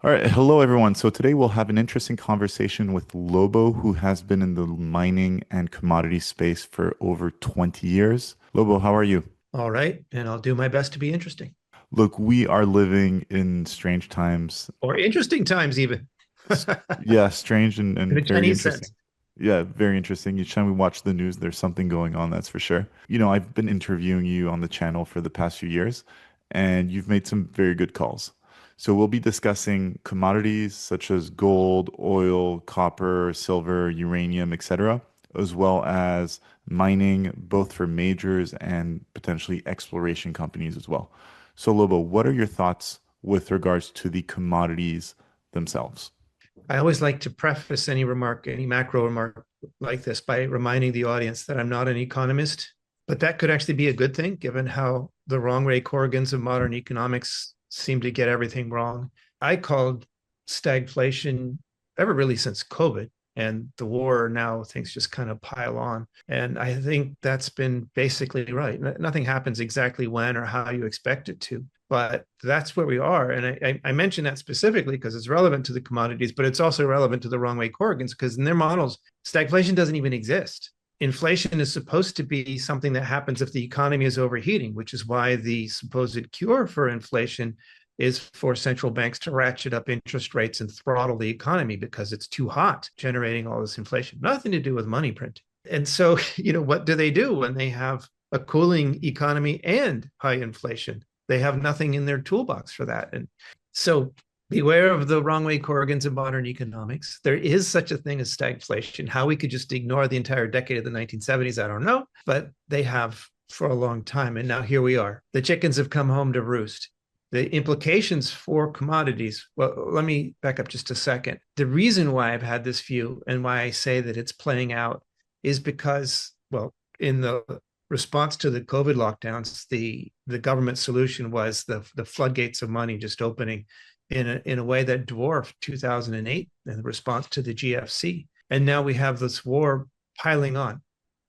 All right, hello everyone. So today we'll have an interesting conversation with Lobo, who has been in the mining and commodity space for over 20 years. Lobo, how are you? All right. And I'll do my best to be interesting Look, we are living in strange times. or interesting times, even S- Yeah, strange and in a very Chinese interesting. sense. Yeah, very interesting. Each time we watch the news, there's something going on, that's for sure. I've been interviewing you on the channel for the past few years, and you've made some very good calls. So we'll be discussing commodities such as gold, oil, copper, silver, uranium, etc., as well as mining, both for majors and potentially exploration companies as well. So Lobo, what are your thoughts with regards to the commodities themselves? I always like to preface any remark, any macro remark like this by reminding the audience that I'm not an economist, but that could actually be a good thing given how the wrong Ray Corrigans of modern economics seem to get everything wrong. I called stagflation ever really since COVID and the war. Now things just kind of pile on. And I think that's been basically right. Nothing happens exactly when or how you expect it to, but that's where we are. And I mentioned that specifically because it's relevant to the commodities, but it's also relevant to the wrong way Corrigans because in their models, stagflation doesn't even exist. Inflation is supposed to be something that happens if the economy is overheating, which is why the supposed cure for inflation is for central banks to ratchet up interest rates and throttle the economy because it's too hot, generating all this inflation. Nothing to do with money printing. And so, what do they do when they have a cooling economy and high inflation? They have nothing in their toolbox for that. And so beware of the wrong way Corrigans in modern economics. There is such a thing as stagflation. How we could just ignore the entire decade of the 1970s, I don't know, but they have for a long time. And now here we are. The chickens have come home to roost. The implications for commodities. Well, let me back up just a second. The reason why I've had this view and why I say that it's playing out is because, well, in the response to the COVID lockdowns, the government solution was the floodgates of money just opening in a way that dwarfed 2008 and the response to the GFC. And now we have this war piling on.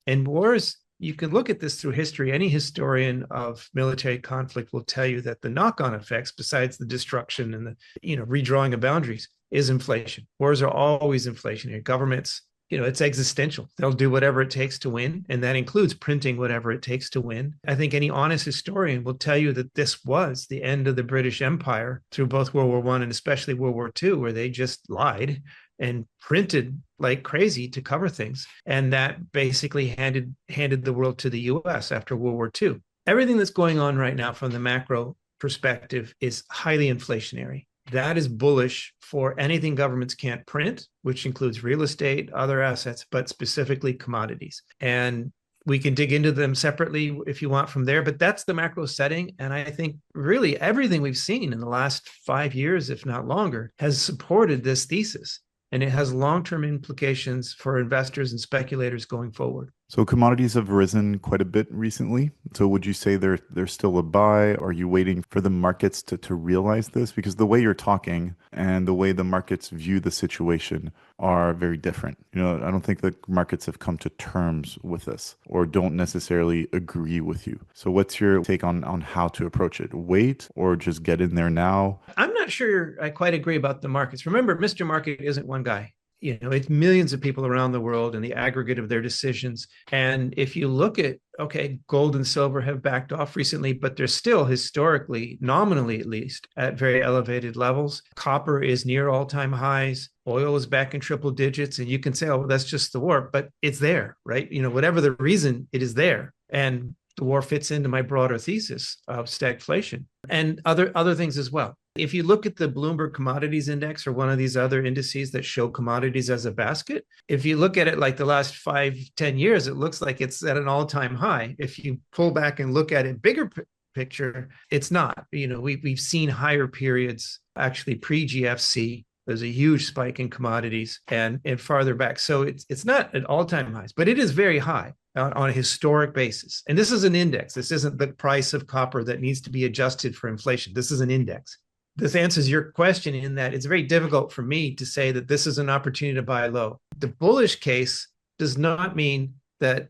And wars, you can look at this through history. Any historian of military conflict will tell you that the knock-on effects, besides the destruction and the redrawing of boundaries, is inflation. Wars are always inflationary. Governments, it's existential. They'll do whatever it takes to win, and that includes printing whatever it takes to win. I think any honest historian will tell you that this was the end of the British Empire through both World War One and especially World War Two, where they just lied and printed like crazy to cover things. And that basically handed the world to the US after World War II. Everything that's going on right now from the macro perspective is highly inflationary. That is bullish for anything governments can't print, which includes real estate, other assets, but specifically commodities. And we can dig into them separately if you want from there, but that's the macro setting. And I think really everything we've seen in the last 5 years, if not longer, has supported this thesis. And it has long-term implications for investors and speculators going forward. So commodities have risen quite a bit recently. So would you say they're still a buy? Are you waiting for the markets to realize this? Because the way you're talking and the way the markets view the situation are very different. I don't think the markets have come to terms with this or don't necessarily agree with you. So what's your take on how to approach it? Wait or just get in there now? I'm not sure I quite agree about the markets. Remember, Mr. Market isn't one guy. It's millions of people around the world and the aggregate of their decisions. And if you look at, okay, gold and silver have backed off recently, but they're still historically, nominally at least, at very elevated levels. Copper is near all-time highs. Oil is back in triple digits. And you can say, oh, well, that's just the war, but it's there, right? Whatever the reason, it is there. And the war fits into my broader thesis of stagflation and other things as well. If you look at the Bloomberg Commodities Index or one of these other indices that show commodities as a basket, if you look at it like the last 5, 10 years, it looks like it's at an all-time high. If you pull back and look at it bigger picture, it's not. We've seen higher periods actually pre-GFC. There's a huge spike in commodities and farther back. So it's not at all-time highs, but it is very high on a historic basis. And this is an index. This isn't the price of copper that needs to be adjusted for inflation. This is an index. This answers your question in that it's very difficult for me to say that this is an opportunity to buy low. The bullish case does not mean that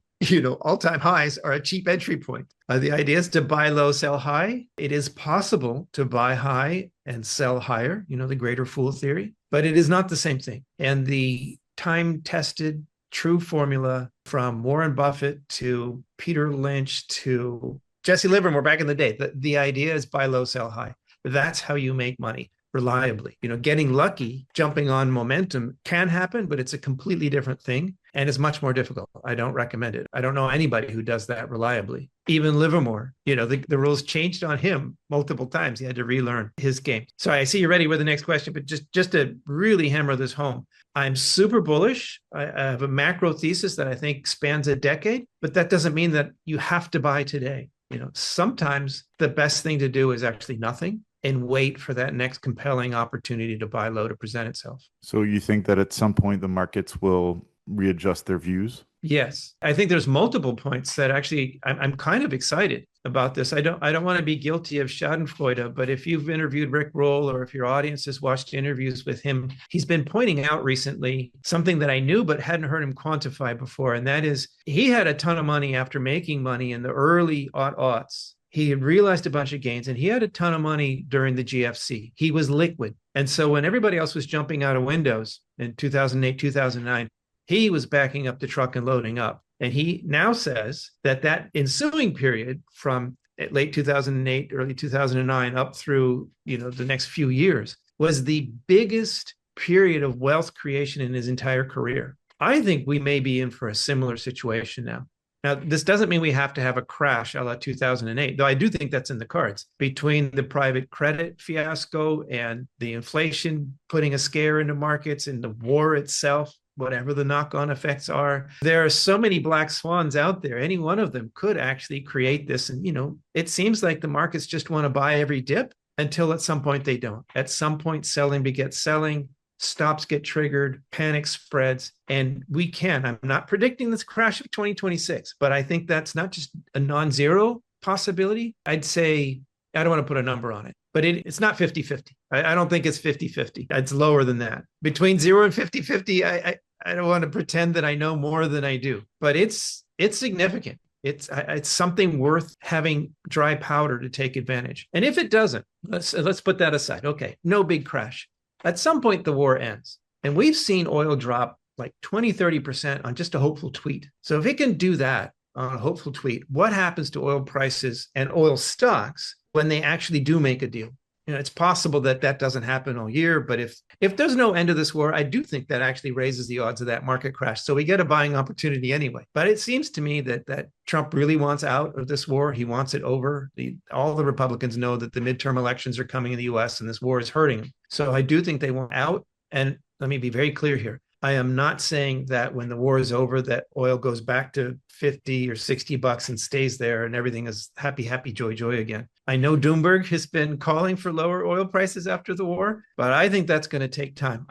all-time highs are a cheap entry point. The idea is to buy low, sell high. It is possible to buy high and sell higher, the greater fool theory, but it is not the same thing. And the time-tested true formula from Warren Buffett to Peter Lynch to Jesse Livermore back in the day, the idea is buy low, sell high. That's how you make money reliably. Getting lucky, jumping on momentum can happen, but it's a completely different thing. And it's much more difficult. I don't recommend it. I don't know anybody who does that reliably. Even Livermore, the rules changed on him multiple times. He had to relearn his game. So I see you're ready with the next question, but just to really hammer this home, I'm super bullish. I have a macro thesis that I think spans a decade, but that doesn't mean that you have to buy today. Sometimes the best thing to do is actually nothing and wait for that next compelling opportunity to buy low to present itself. So you think that at some point the markets will readjust their views? Yes, I think there's multiple points that actually I'm kind of excited about this. I don't want to be guilty of Schadenfreude, but if you've interviewed Rick Roll or if your audience has watched interviews with him, he's been pointing out recently something that I knew but hadn't heard him quantify before, and that is he had a ton of money after making money in the early aughts. He had realized a bunch of gains and he had a ton of money during the GFC. He was liquid. And so when everybody else was jumping out of windows in 2008, 2009, he was backing up the truck and loading up. And he now says that ensuing period from late 2008, early 2009, up through, the next few years was the biggest period of wealth creation in his entire career. I think we may be in for a similar situation now. Now, this doesn't mean we have to have a crash a la 2008, though I do think that's in the cards. Between the private credit fiasco and the inflation putting a scare into markets and the war itself, whatever the knock-on effects are, there are so many black swans out there. Any one of them could actually create this. And, it seems like the markets just want to buy every dip until at some point they don't. At some point, selling begets selling. Stops get triggered, panic spreads, and I'm not predicting this crash of 2026, but I think that's not just a non-zero possibility. I'd say, I don't want to put a number on it, but it's not 50-50. I don't think it's 50-50. It's lower than that. Between 0 and 50-50, I don't want to pretend that I know more than I do, but it's significant. It's something worth having dry powder to take advantage. And if it doesn't, let's put that aside. Okay, no big crash. At some point, the war ends. And we've seen oil drop like 20, 30% on just a hopeful tweet. So if it can do that on a hopeful tweet, what happens to oil prices and oil stocks when they actually do make a deal? It's possible that doesn't happen all year, but if there's no end to this war, I do think that actually raises the odds of that market crash. So we get a buying opportunity anyway. But it seems to me that Trump really wants out of this war. He wants it over. All the Republicans know that the midterm elections are coming in the US and this war is hurting them. So I do think they want out. And let me be very clear here. I am not saying that when the war is over, that oil goes back to 50 or 60 bucks and stays there and everything is happy, happy, joy, joy again. I know Doomberg has been calling for lower oil prices after the war, but I think that's going to take time.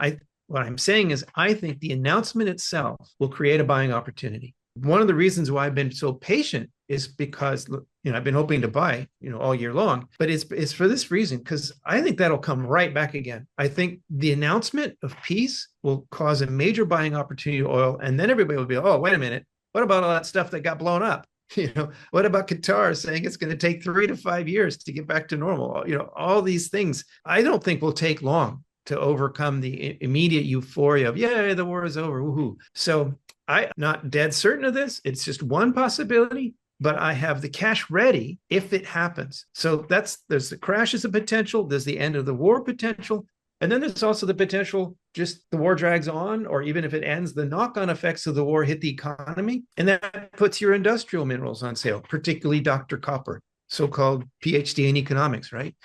What I'm saying is I think the announcement itself will create a buying opportunity. One of the reasons why I've been so patient is because I've been hoping to buy all year long, but it's for this reason, because I think that'll come right back again. I think the announcement of peace will cause a major buying opportunity to oil, and then everybody will be, oh, wait a minute, what about all that stuff that got blown up? What about Qatar saying it's going to take 3 to 5 years to get back to normal? All these things I don't think will take long to overcome the immediate euphoria of, yeah, the war is over, woohoo. So I'm not dead certain of this. It's just one possibility, but I have the cash ready if it happens. So there's the crash as a potential. There's the end of the war potential. And then there's also the potential, just the war drags on, or even if it ends, the knock-on effects of the war hit the economy. And that puts your industrial minerals on sale, particularly Dr. Copper, so-called PhD in economics, right?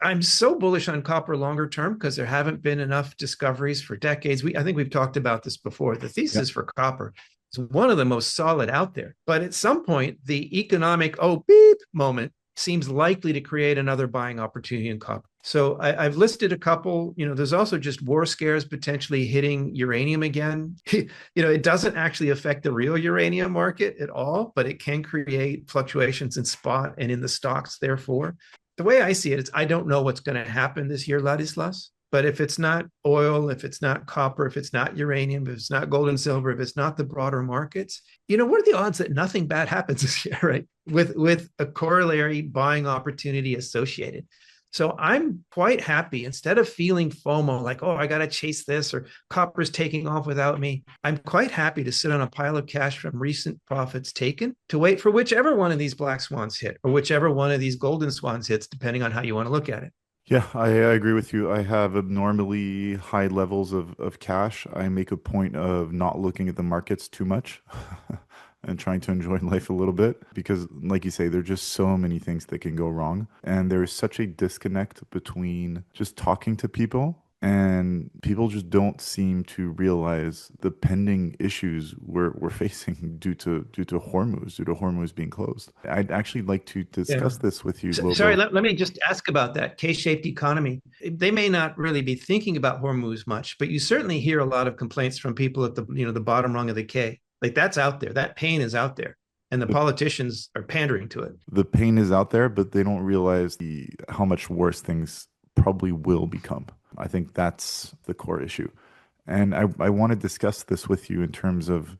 I'm so bullish on copper longer term because there haven't been enough discoveries for decades. I think we've talked about this before. The thesis for copper is one of the most solid out there. But at some point, the economic, beep moment seems likely to create another buying opportunity in copper. So I've listed a couple. There's also just war scares potentially hitting uranium again. It doesn't actually affect the real uranium market at all, but it can create fluctuations in spot and in the stocks, therefore. The way I see it is I don't know what's going to happen this year, Ladislas, But if it's not oil, if it's not copper, if it's not uranium, if it's not gold and silver, if it's not the broader markets, what are the odds that nothing bad happens this year, right? With a corollary buying opportunity associated. So I'm quite happy, instead of feeling FOMO, like, oh, I got to chase this or copper's taking off without me. I'm quite happy to sit on a pile of cash from recent profits taken to wait for whichever one of these black swans hit or whichever one of these golden swans hits, depending on how you want to look at it. Yeah, I agree with you. I have abnormally high levels of cash. I make a point of not looking at the markets too much and trying to enjoy life a little bit because, like you say, there are just so many things that can go wrong. And there is such a disconnect between just talking to people and people just don't seem to realize the pending issues we're facing due to Hormuz being closed. I'd actually like to Yeah. discuss this with you, Sorry, Lobo. let me just ask about that K-shaped economy. They may not really be thinking about Hormuz much, but you certainly hear a lot of complaints from people at the bottom rung of the K. Like that's out there. That pain is out there, and the politicians are pandering to it. The pain is out there, but they don't realize the how much worse things probably will become. I think that's the core issue. And I want to discuss this with you in terms of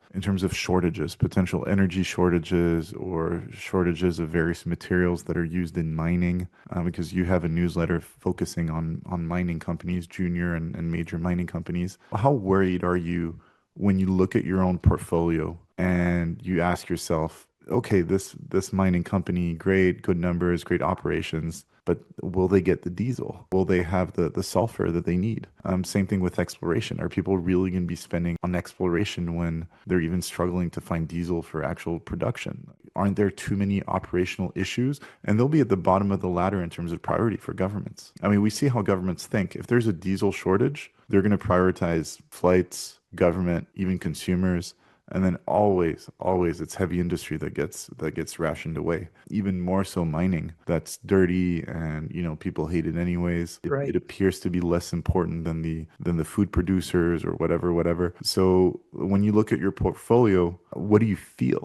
shortages, potential energy shortages or shortages of various materials that are used in mining, because you have a newsletter focusing on mining companies, junior and major mining companies. How worried are you when you look at your own portfolio and you ask yourself, okay, this mining company, great, good numbers, great operations, but will they get the diesel? Will they have the sulfur that they need? Same thing with exploration. Are people really going to be spending on exploration when they're even struggling to find diesel for actual production? Aren't there too many operational issues? And they'll be at the bottom of the ladder in terms of priority for governments. I mean, we see how governments think. If there's a diesel shortage, they're going to prioritize flights, government, even consumers. And then always it's heavy industry that gets rationed away. Even more so mining, that's dirty and people hate it anyways. It Right. appears to be less important than the food producers or whatever. So when you look at your portfolio, what do you feel?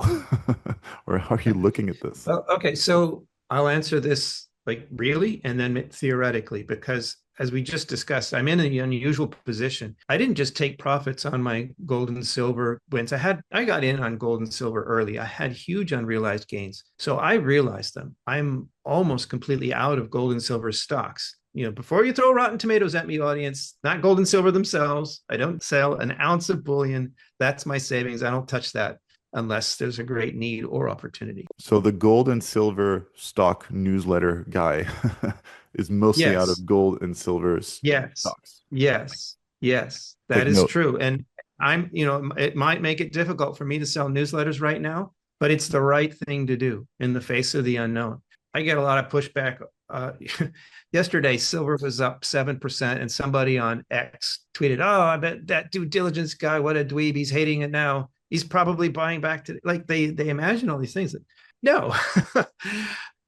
Or how are you looking at this? Well, okay, so I'll answer this like really and then theoretically, because as we just discussed, I'm in an unusual position. I didn't just take profits on my gold and silver wins. I got in on gold and silver early. I had huge unrealized gains. So I realized them. I'm almost completely out of gold and silver stocks. Before you throw rotten tomatoes at me, audience, not gold and silver themselves. I don't sell an ounce of bullion. That's my savings. I don't touch that unless there's a great need or opportunity. So the gold and silver stock newsletter guy is mostly out Yes. of gold and silver Yes, stocks. yes, yes, Take that is note. true. And it might make it difficult for me to sell newsletters right now, but it's the right thing to do in the face of the unknown. I get a lot of pushback. Uh, Yesterday, silver was up 7%, and somebody on X tweeted, "Oh, I bet that due diligence guy, what a dweeb! He's hating it now. He's probably buying back to like they imagine all these things. No,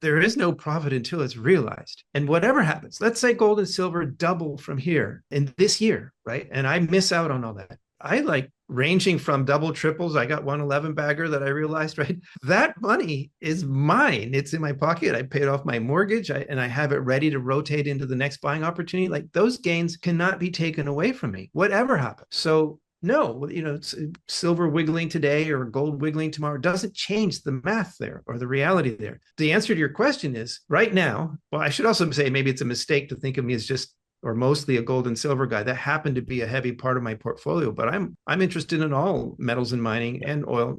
there is no profit until it's realized. And whatever happens, let's say gold and silver double from here in this year, right? And I miss out on all that. I like ranging from double triples. I got 111 bagger that I realized, right? That money is mine. It's in my pocket. I paid off my mortgage and I have it ready to rotate into the next buying opportunity. Like those gains cannot be taken away from me, whatever happens. So no, silver wiggling today or gold wiggling tomorrow doesn't change the math there or the reality there. The answer to your question is right now. Well, I should also say maybe it's a mistake to think of me as just or mostly a gold and silver guy. That happened to be a heavy part of my portfolio, but I'm interested in all metals and mining and oil,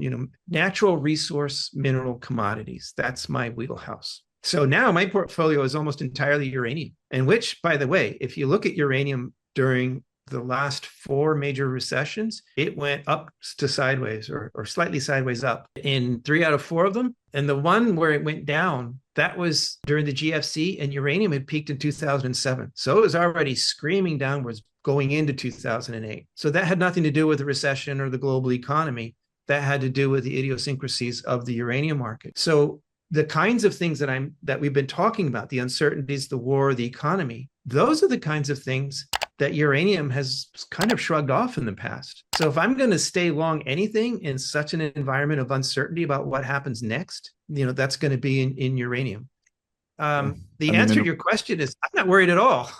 natural resource mineral commodities. That's my wheelhouse. So now my portfolio is almost entirely uranium, and which, by the way, if you look at uranium during the last four major recessions, it went up to sideways or slightly sideways up in 3 out of 4 of them. And the one where it went down, that was during the GFC, and uranium had peaked in 2007. So it was already screaming downwards going into 2008. So that had nothing to do with the recession or the global economy. That had to do with the idiosyncrasies of the uranium market. So the kinds of things that we've been talking about, the uncertainties, the war, the economy, those are the kinds of things that uranium has kind of shrugged off in the past. So if I'm going to stay long anything in such an environment of uncertainty about what happens next, that's going to be in uranium. Yeah. I The mean, answer to in your question is I'm not worried at all.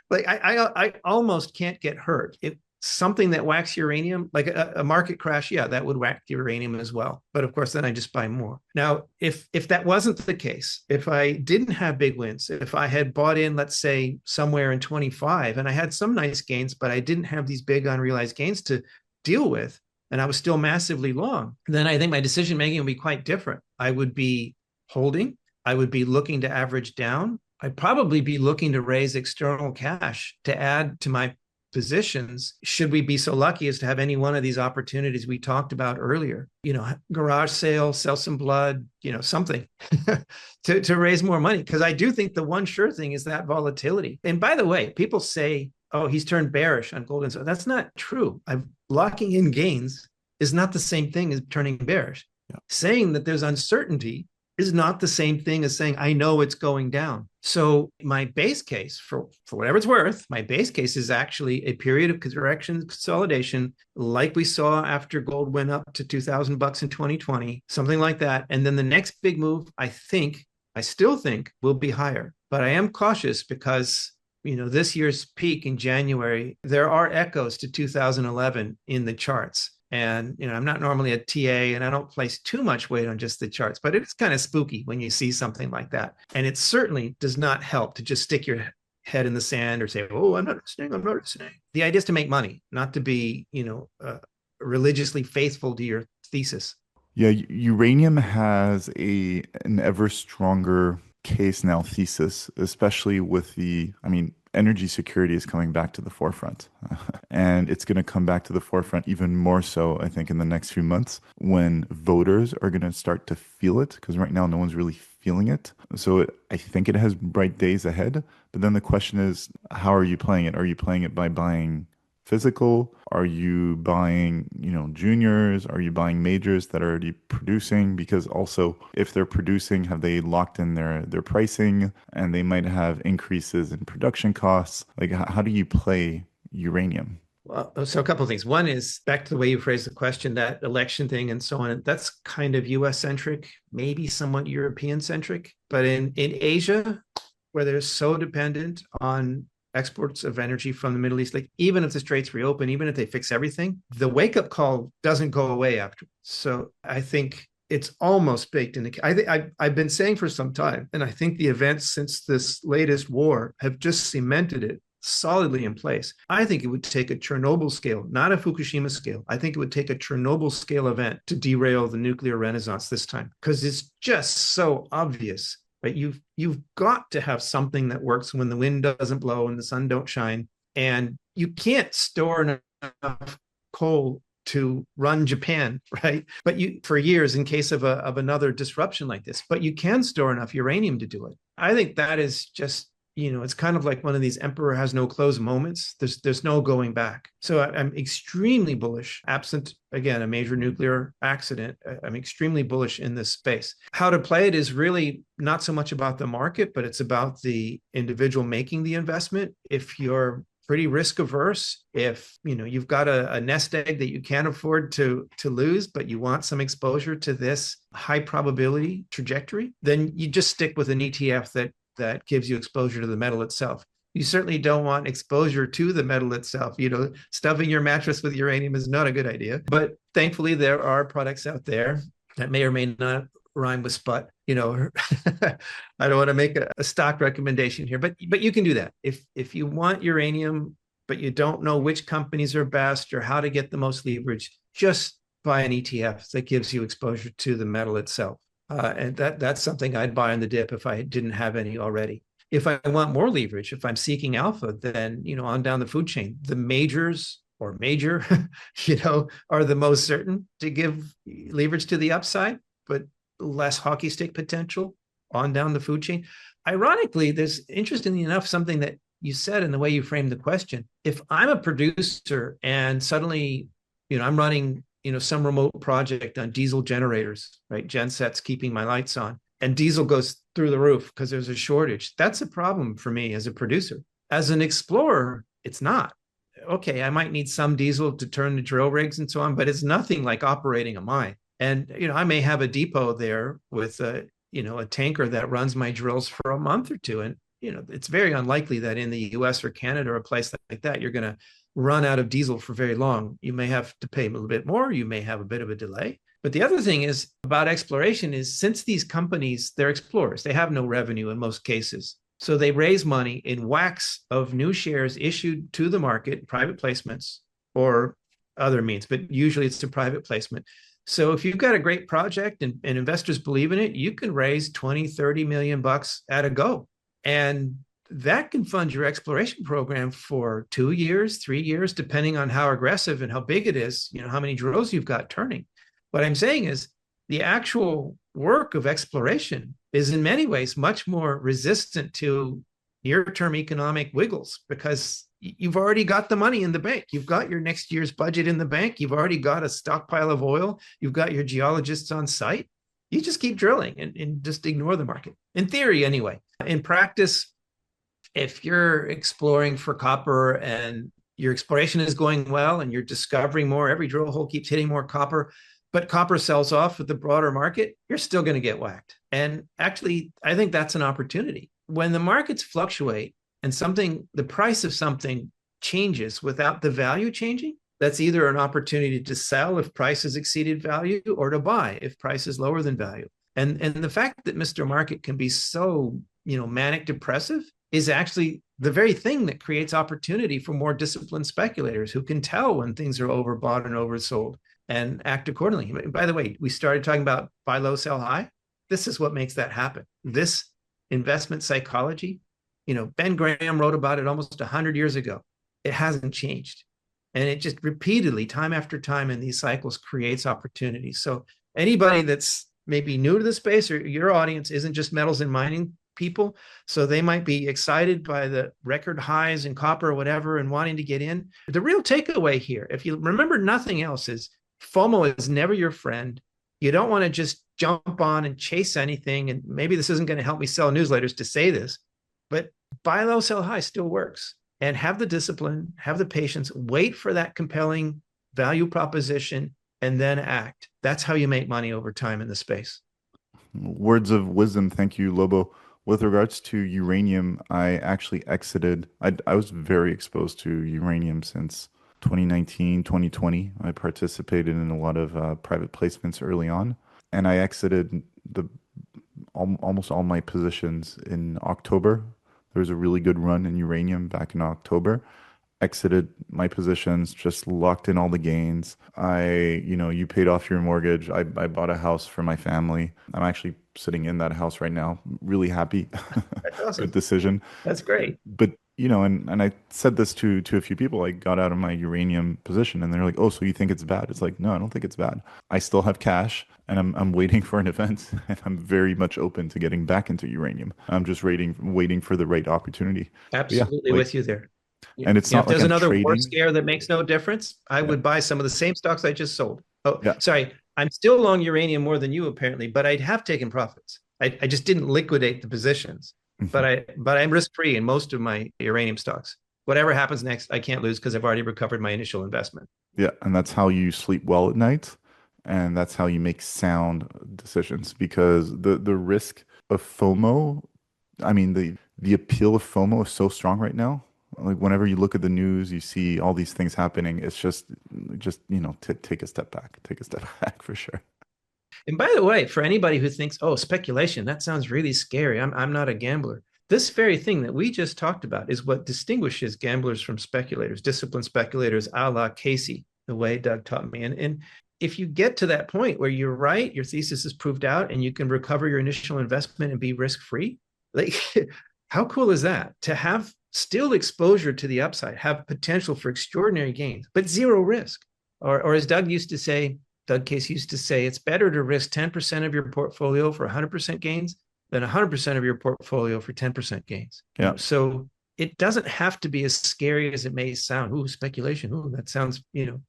like, I almost can't get hurt. If something that whacks uranium, like a market crash, yeah, that would whack uranium as well. But of course, then I just buy more. Now, if that wasn't the case, if I didn't have big wins, if I had bought in, let's say somewhere in 25, and I had some nice gains, but I didn't have these big unrealized gains to deal with, and I was still massively long, then I think my decision making would be quite different. I would be holding. I would be looking to average down. I'd probably be looking to raise external cash to add to my positions should we be so lucky as to have any one of these opportunities we talked about earlier. Garage sale, sell some blood, something to raise more money. Because I do think the one sure thing is that volatility. And by the way, people say, oh, he's turned bearish on gold and silver. That's not true. Locking in gains is not the same thing as turning bearish. Yeah. Saying that there's uncertainty is not the same thing as saying, I know it's going down. So my base case, for whatever it's worth, my base case is actually a period of correction consolidation, like we saw after gold went up to $2,000 in 2020, something like that. And then the next big move, I still think will be higher. But I am cautious because this year's peak in January, there are echoes to 2011 in the charts. And, I'm not normally a TA and I don't place too much weight on just the charts, but it's kind of spooky when you see something like that. And it certainly does not help to just stick your head in the sand or say, oh, I'm not listening. The idea is to make money, not to be, religiously faithful to your thesis. Yeah, uranium has an ever stronger case now thesis, especially with energy security is coming back to the forefront. And it's going to come back to the forefront even more so, I think, in the next few months when voters are going to start to feel it, because right now no one's really feeling it. So I think it has bright days ahead. But then the question is, how are you playing it? Are you playing it by buying physical? Are you buying, juniors? Are you buying majors that are already producing? Because also, if they're producing, have they locked in their pricing? And they might have increases in production costs. Like, how do you play uranium? Well, so a couple of things. One is back to the way you phrased the question, that election thing and so on. That's kind of US centric, maybe somewhat European centric. But in Asia, where they're so dependent on exports of energy from the Middle East, like even if the straits reopen, even if they fix everything, the wake-up call doesn't go away after. So I think it's almost baked in. I've been saying for some time, and I think the events since this latest war have just cemented it solidly in place. I think it would take a Chernobyl scale, not a Fukushima scale. I think it would take a Chernobyl scale event to derail the nuclear renaissance this time, because it's just so obvious. Right? You've got to have something that works when the wind doesn't blow and the sun don't shine. And you can't store enough coal to run Japan, right? But for years, in case of another disruption like this, but you can store enough uranium to do it. I think that is just, it's kind of like one of these emperor has no clothes moments. There's no going back. So I'm extremely bullish, absent, again, a major nuclear accident. I'm extremely bullish in this space. How to play it is really not so much about the market, but it's about the individual making the investment. If you're pretty risk averse, if you've got a nest egg that you can't afford to lose, but you want some exposure to this high probability trajectory, then you just stick with an ETF that gives you exposure to the metal itself. You certainly don't want exposure to the metal itself. Stuffing your mattress with uranium is not a good idea. But thankfully, there are products out there that may or may not rhyme with sput. I don't want to make a stock recommendation here, but you can do that. If you want uranium, but you don't know which companies are best or how to get the most leverage, just buy an ETF that gives you exposure to the metal itself. And that's something I'd buy on the dip if I didn't have any already. If I want more leverage, if I'm seeking alpha, then, on down the food chain, the majors or major, are the most certain to give leverage to the upside, but less hockey stick potential on down the food chain. Ironically, there's, interestingly enough, something that you said in the way you framed the question. If I'm a producer and suddenly, I'm running some remote project on diesel generators, right? Gensets keeping my lights on, and diesel goes through the roof because there's a shortage. That's a problem for me as a producer. As an explorer, it's not. Okay, I might need some diesel to turn the drill rigs and so on, but it's nothing like operating a mine. And, I may have a depot there with a tanker that runs my drills for a month or two. And it's very unlikely that in the US or Canada or a place like that, you're going to run out of diesel for very long. You may have to pay a little bit more. You may have a bit of a delay. But the other thing is about exploration is since these companies, they're explorers, they have no revenue in most cases. So they raise money in whacks of new shares issued to the market, private placements or other means, but usually it's a private placement. So if you've got a great project and investors believe in it, you can raise 20, 30 million bucks at a go. And that can fund your exploration program for 2 years, 3 years, depending on how aggressive and how big it is, how many drills you've got turning. What I'm saying is the actual work of exploration is in many ways much more resistant to near-term economic wiggles because you've already got the money in the bank. You've got your next year's budget in the bank. You've already got a stockpile of oil. You've got your geologists on site. You just keep drilling and just ignore the market. In theory, anyway. In practice, if you're exploring for copper and your exploration is going well and you're discovering more, every drill hole keeps hitting more copper, but copper sells off with the broader market, you're still going to get whacked. And actually, I think that's an opportunity. When the markets fluctuate and the price of something changes without the value changing, that's either an opportunity to sell if prices exceeded value or to buy if price is lower than value. And the fact that Mr. Market can be so, manic depressive is actually the very thing that creates opportunity for more disciplined speculators who can tell when things are overbought and oversold and act accordingly. By the way, we started talking about buy low, sell high. This is what makes that happen. This investment psychology, Ben Graham wrote about it almost 100 years ago. It hasn't changed. And it just repeatedly, time after time in these cycles, creates opportunities. So anybody that's maybe new to the space or your audience isn't just metals and mining people, so they might be excited by the record highs in copper or whatever and wanting to get in. The real takeaway here, if you remember nothing else, is FOMO is never your friend. You don't want to just jump on and chase anything. And maybe this isn't going to help me sell newsletters to say this, but buy low, sell high still works. And have the discipline, have the patience, wait for that compelling value proposition, and then act. That's how you make money over time in the space. Words of wisdom. Thank you, Lobo. With regards to uranium, I actually exited. I was very exposed to uranium since 2019, 2020. I participated in a lot of private placements early on, and I exited almost all my positions in October. There was a really good run in uranium back in October. Exited my positions, just locked in all the gains. You paid off your mortgage. I bought a house for my family. I'm actually sitting in that house right now. Really happy. That's awesome. Good decision. That's great. But and I said this to a few people. I got out of my uranium position, and they're like, "Oh, so you think it's bad?" It's like, no, I don't think it's bad. I still have cash, and I'm waiting for an event, and I'm very much open to getting back into uranium. I'm just waiting for the right opportunity. But yeah, Absolutely with you there. and it's not If like there's I'm another war trading. scare that makes no difference, I Yeah, would buy some of the same stocks I just sold. Oh, yeah. sorry. I'm still long uranium more than you apparently, but I'd have taken profits. I just didn't liquidate the positions, Mhm. but I'm risk free in most of my uranium stocks. Whatever happens next, I can't lose because I've already recovered my initial investment. Yeah, and that's how you sleep well at night, and that's how you make sound decisions because the risk of FOMO, I mean the appeal of FOMO is so strong right now. Like whenever you look at the news, you see all these things happening. It's just take a step back, take a step back for sure. And by the way, for anybody who thinks, oh, speculation, that sounds really scary. I'm not a gambler. This very thing that we just talked about is what distinguishes gamblers from speculators, disciplined speculators, a la Casey, the way Doug taught me. And if you get to that point where you're right, your thesis is proved out, and you can recover your initial investment and be risk free, like how cool is that? To have still exposure to the upside, have potential for extraordinary gains, but zero risk. Or as Doug Case used to say, it's better to risk 10% of your portfolio for 100% gains than 100% of your portfolio for 10% gains. Yeah. So it doesn't have to be as scary as it may sound. Ooh, speculation. Ooh, that sounds,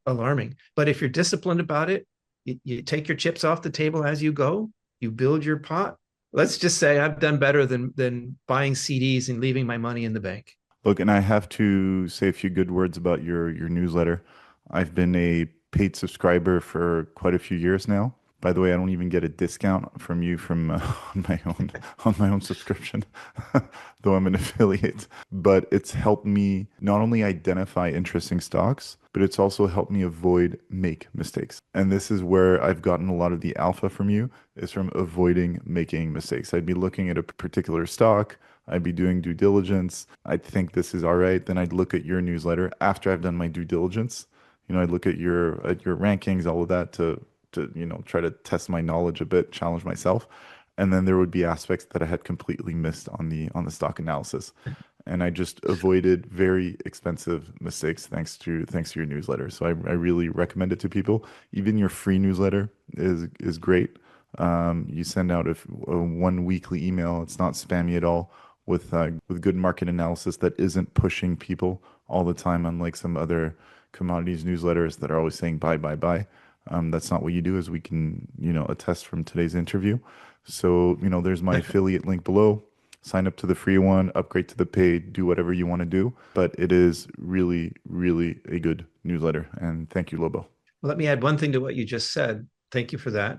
alarming. But if you're disciplined about it, you take your chips off the table as you go, you build your pot. Let's just say I've done better than buying CDs and leaving my money in the bank. Look, and I have to say a few good words about your newsletter. I've been a paid subscriber for quite a few years now. By the way, I don't even get a discount from you from on my own subscription, though I'm an affiliate. But it's helped me not only identify interesting stocks, but it's also helped me avoid make mistakes. And this is where I've gotten a lot of the alpha from you, is from avoiding making mistakes. I'd be looking at a particular stock, I'd be doing due diligence. I'd think this is all right. Then I'd look at your newsletter after I've done my due diligence. I'd look at your rankings, all of that to try to test my knowledge a bit, challenge myself. And then there would be aspects that I had completely missed on the stock analysis. And I just avoided very expensive mistakes thanks to your newsletter. So I really recommend it to people. Even your free newsletter is great. You send out a one weekly email. It's not spammy at all with good market analysis that isn't pushing people all the time, unlike some other commodities newsletters that are always saying buy, buy, buy. That's not what you do, as we can, attest from today's interview. So, there's my affiliate link below. Sign up to the free one, upgrade to the paid, do whatever you want to do. But it is really, really a good newsletter. And thank you, Lobo. Well, let me add one thing to what you just said. Thank you for that.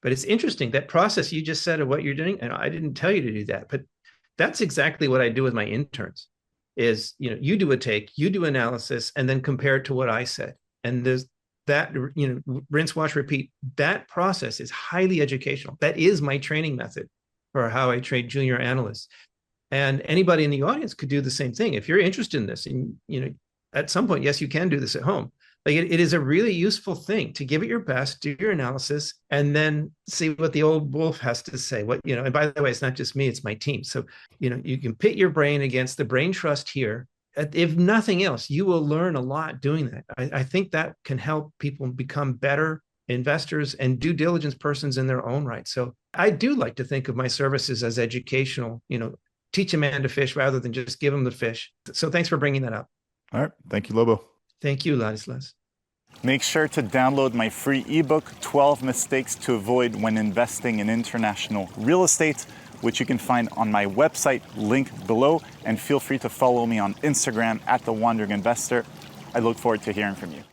But it's interesting, that process you just said of what you're doing, and I didn't tell you to do that, but that's exactly what I do with my interns. Is, you do a take, you do analysis, and then compare it to what I said. And there's that, rinse, wash, repeat. That process is highly educational. That is my training method for how I train junior analysts. And anybody in the audience could do the same thing. If you're interested in this, and at some point, yes, you can do this at home. Like it is a really useful thing to give it your best, do your analysis, and then see what the old wolf has to say. And by the way, it's not just me, it's my team. So, you can pit your brain against the brain trust here. If nothing else, you will learn a lot doing that. I think that can help people become better investors and due diligence persons in their own right. So I do like to think of my services as educational, teach a man to fish rather than just give him the fish. So thanks for bringing that up. All right. Thank you, Lobo. Thank you, Ladislas. Make sure to download my free ebook, 12 Mistakes to Avoid When Investing in International Real Estate, which you can find on my website, link below. And feel free to follow me on Instagram @TheWandering Investor. I look forward to hearing from you.